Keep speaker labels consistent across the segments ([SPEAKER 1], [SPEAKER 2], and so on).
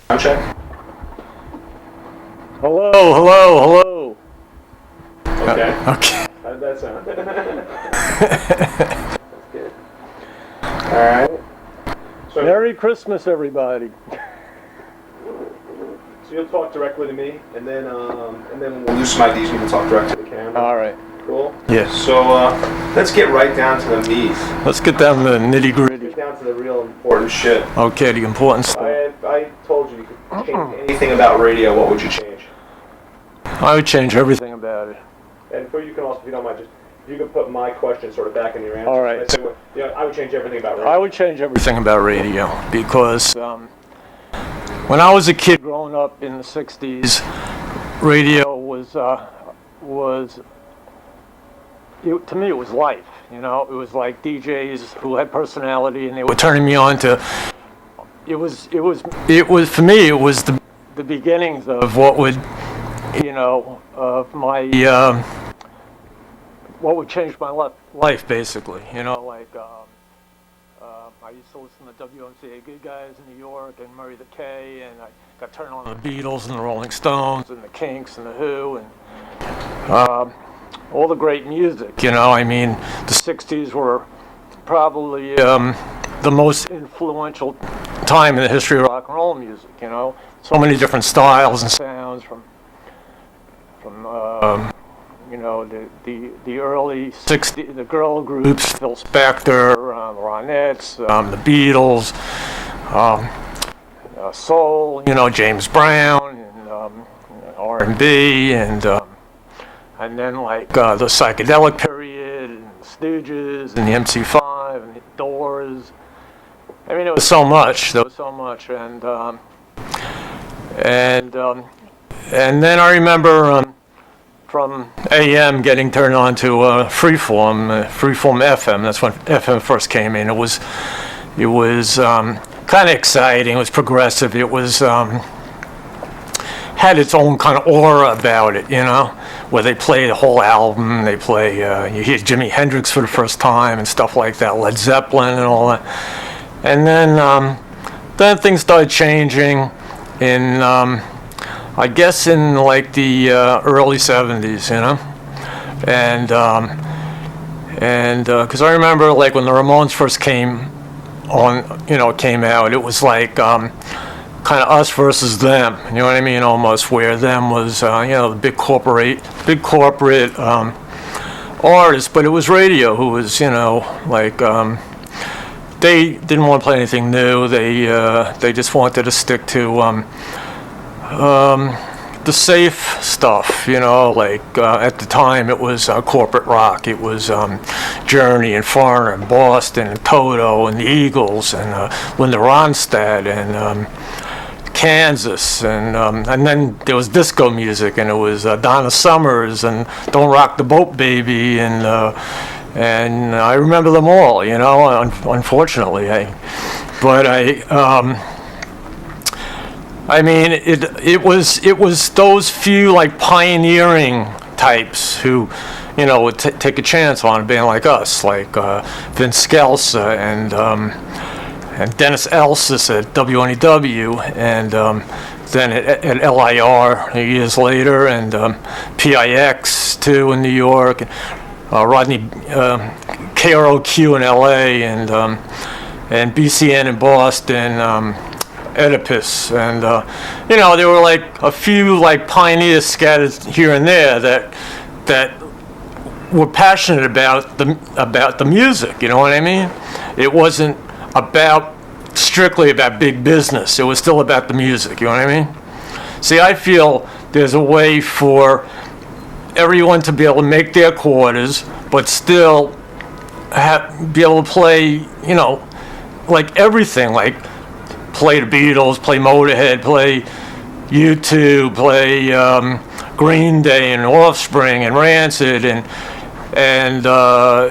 [SPEAKER 1] Sound check.
[SPEAKER 2] Hello, hello, hello.
[SPEAKER 1] Okay.
[SPEAKER 2] Okay.
[SPEAKER 1] How did that sound? That's good. All right. So,
[SPEAKER 2] Merry Christmas, everybody.
[SPEAKER 1] so you'll talk directly to me, and then when we'll loosen my D's, we can talk direct to the camera.
[SPEAKER 2] All right.
[SPEAKER 1] Cool.
[SPEAKER 2] Yes.
[SPEAKER 1] So let's get right down to the meat.
[SPEAKER 2] Let's get down to the nitty
[SPEAKER 1] Let's
[SPEAKER 2] gritty.
[SPEAKER 1] get down to the real important shit.
[SPEAKER 2] Okay, the important stuff.
[SPEAKER 1] I told you could change anything about radio. What would you change?
[SPEAKER 2] I would change everything about it.
[SPEAKER 1] And for you can also, if you don't mind, just if you could put my question sort of back in your answer.
[SPEAKER 2] All right.
[SPEAKER 1] I would change everything about radio.
[SPEAKER 2] I would change everything about radio because when I was a kid growing up in the 60s, radio to me it was life, you know. It was like DJs who had personality, and they were turning me on to. It was for me. It was the beginnings of what would, you know, of my what would change my life basically. You know, like I used to listen to WMCA Good Guys in New York and Murray the K, and I got turned on to the Beatles and the Rolling Stones and the Kinks and the Who and. All the great music, you know. I mean, the 60s were probably the most influential time in the history of rock and roll music, you know. So many different styles and sounds from you know, the early 60s, the girl groups, Phil Spector, the Ronettes, the Beatles, soul, you know, James Brown, and R&B, and then like the psychedelic period, and the Stooges, and the MC5, and the Doors. I mean, there was so much. There was so much, and then I remember from AM getting turned on to freeform FM. That's when FM first came in. It was kind of exciting. It was progressive. It was had its own kind of aura about it, you know, where they play the whole album. They play, you hear Jimi Hendrix for the first time and stuff like that, Led Zeppelin and all that. And then things started changing in, I guess in like the early 70s, you know, and because I remember like when the Ramones first came out, it was like kind of us versus them, you know what I mean, almost, where them was, you know, the big corporate artists, but it was radio who was, you know, like, they didn't want to play anything new. They just wanted to stick to the safe stuff, you know, like at the time it was corporate rock. It was Journey and Foreigner and Boston and Toto and the Eagles and Linda Ronstadt and Kansas, and then there was disco music, and it was Donna Summers and Don't Rock the Boat Baby, and I remember them all, you know. Unfortunately, I mean, it was those few like pioneering types who, you know, would take a chance on a band like us, like Vince Scelsa and Dennis Elsis at WNEW, and then at LIR years later, and PIX too in New York, and Rodney KROQ in LA, and BCN in Boston, Oedipus, and you know, there were like a few like pioneers scattered here and there that were passionate about the music. You know what I mean? It wasn't strictly about big business. It was still about the music, you know what I mean? See, I feel there's a way for everyone to be able to make their quarters, but still be able to play, you know, like everything, like play the Beatles, play Motorhead, play U2, play Green Day and Offspring and Rancid and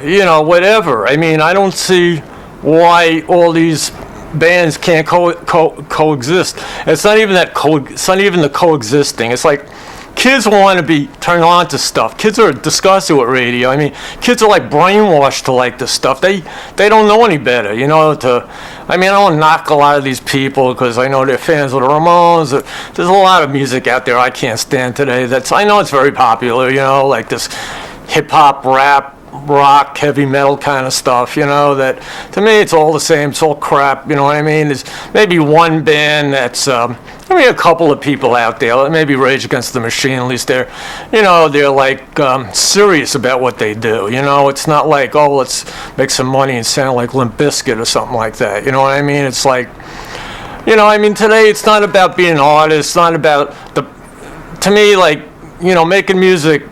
[SPEAKER 2] you know, whatever. I mean, I don't see why all these bands can't coexist. It's not even that it's not even the coexisting. It's like kids want to be turned on to stuff. Kids are disgusted with radio. I mean, kids are like brainwashed to like this stuff. They don't know any better, you know. I mean, I don't knock a lot of these people because I know they're fans of the Ramones. There's a lot of music out there I can't stand today. I know it's very popular, you know, like this hip hop, rap, rock, heavy metal kind of stuff, you know, that to me it's all the same. It's all crap, you know what I mean? There's maybe one band that's, a couple of people out there, maybe Rage Against the Machine, at least they're like serious about what they do, you know? It's not like, oh, let's make some money and sound like Limp Bizkit or something like that, you know what I mean? It's like, you know, I mean, today it's not about being an artist, it's not about to me, like, you know, making music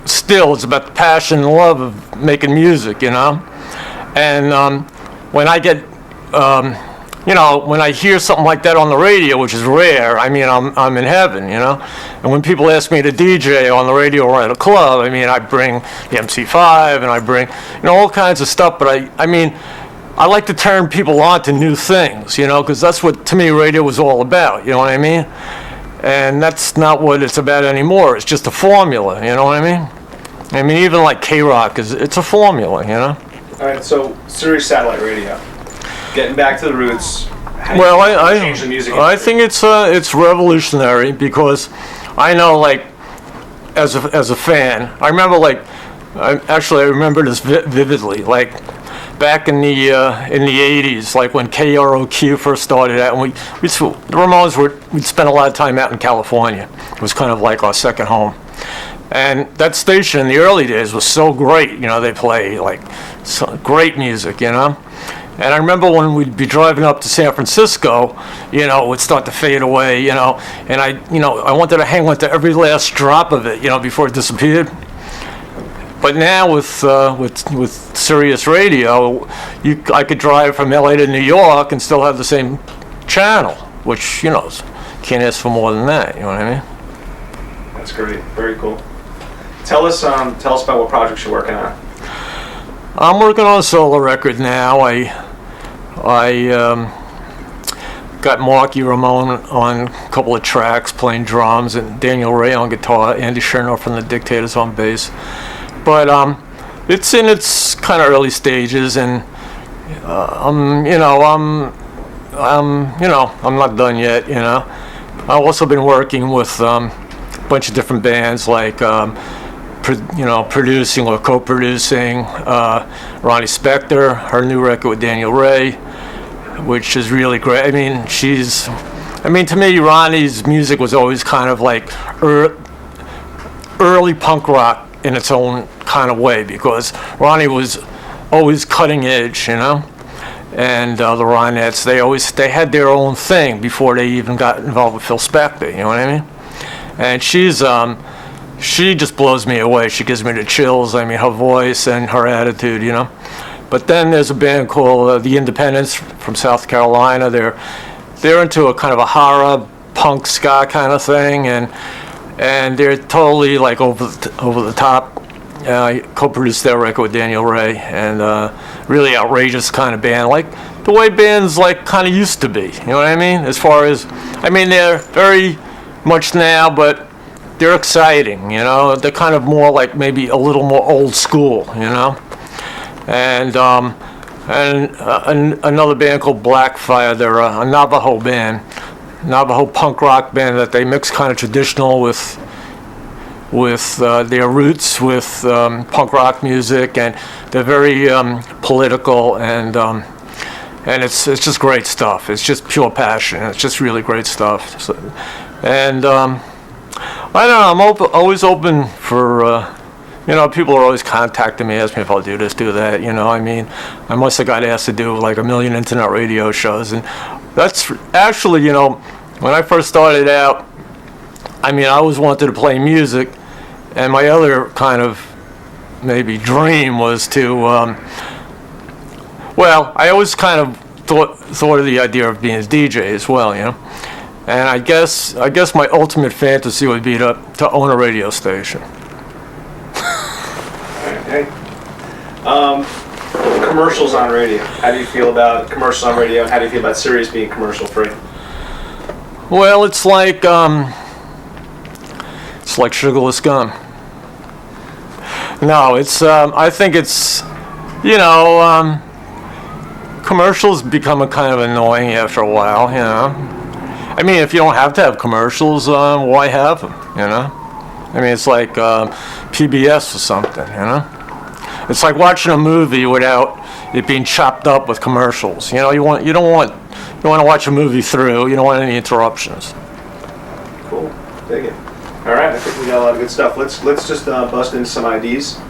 [SPEAKER 2] still, it's about the passion and love of making music, you know? And when I get, you know, when I hear something like that on the radio, which is rare, I mean, I'm in heaven, you know? And when people ask me to DJ on the radio or at a club, I mean, I bring the MC5 and I bring, you know, all kinds of stuff, but I mean, I like to turn people on to new things, you know, because that's what, to me, radio was all about, you know what I mean? And that's not what it's about anymore. It's just a formula, you know what I mean? I mean, even like K-Rock, it's a formula, you know?
[SPEAKER 1] All right, so Sirius Satellite Radio. Getting back to the roots.
[SPEAKER 2] Well,
[SPEAKER 1] Change the music
[SPEAKER 2] I think it's revolutionary because I know, like, as a fan, I remember, like, I remember this vividly, like, back in the 80s, like when KROQ first started out, and the Ramones we'd spend a lot of time out in California. It was kind of like our second home. And that station in the early days was so great, you know, they play like great music, you know. And I remember when we'd be driving up to San Francisco, you know, it would start to fade away, you know, and I wanted to hang on to every last drop of it, you know, before it disappeared. But now with Sirius Radio, I could drive from LA to New York and still have the same channel, which, you know, can't ask for more than that, you know what I mean?
[SPEAKER 1] That's great, very cool. Tell us about what projects you're working on.
[SPEAKER 2] I'm working on a solo record now. I got Marky Ramone on a couple of tracks playing drums and Daniel Ray on guitar, Andy Chernoff from the Dictators on bass. But it's in its kind of early stages, and I'm not done yet. You know, I've also been working with a bunch of different bands, like producing or co-producing Ronnie Spector, her new record with Daniel Ray, which is really great. I mean, to me, Ronnie's music was always kind of like early punk rock in its own kind of way, because Ronnie was always cutting edge, you know. And the Ronettes, they had their own thing before they even got involved with Phil Spector, you know what I mean? And she just blows me away. She gives me the chills. I mean, her voice and her attitude, you know. But then there's a band called The Independents from South Carolina. They're into a kind of a horror punk ska kind of thing, and they're totally like over the top. I co-produced their record with Daniel Ray, and really outrageous kind of band, like the way bands like kind of used to be. You know what I mean? As far as, I mean, they're very much now, but they're exciting, you know. They're kind of more like maybe a little more old school, you know. And another band called Blackfire. They're a Navajo band, Navajo punk rock band that they mix kind of traditional with their roots with punk rock music, and they're very political, and it's just great stuff. It's just pure passion. It's just really great stuff. So, and I don't know, I'm always open for, people are always contacting me, asking me if I'll do this, do that, you know. I mean, I must have got asked to do like 1 million internet radio shows, and that's actually, you know, when I first started out, I mean, I always wanted to play music, and my other kind of maybe dream was to, I always kind of thought of the idea of being a DJ as well, you know. And I guess my ultimate fantasy would be to own a radio station.
[SPEAKER 1] Okay. Commercials on radio. How do you feel about commercials on radio, and how do you feel about Sirius being commercial free?
[SPEAKER 2] Well, it's like sugarless gum. No, it's I think it's, commercials become a kind of annoying after a while, you know. I mean, if you don't have to have commercials, why have them, you know? I mean, it's like PBS or something, you know? It's like watching a movie without it being chopped up with commercials. You know, you want to watch a movie through. You don't want any interruptions.
[SPEAKER 1] Cool. Dig it. All right, I think we got a lot of good stuff. Let's just bust into some IDs.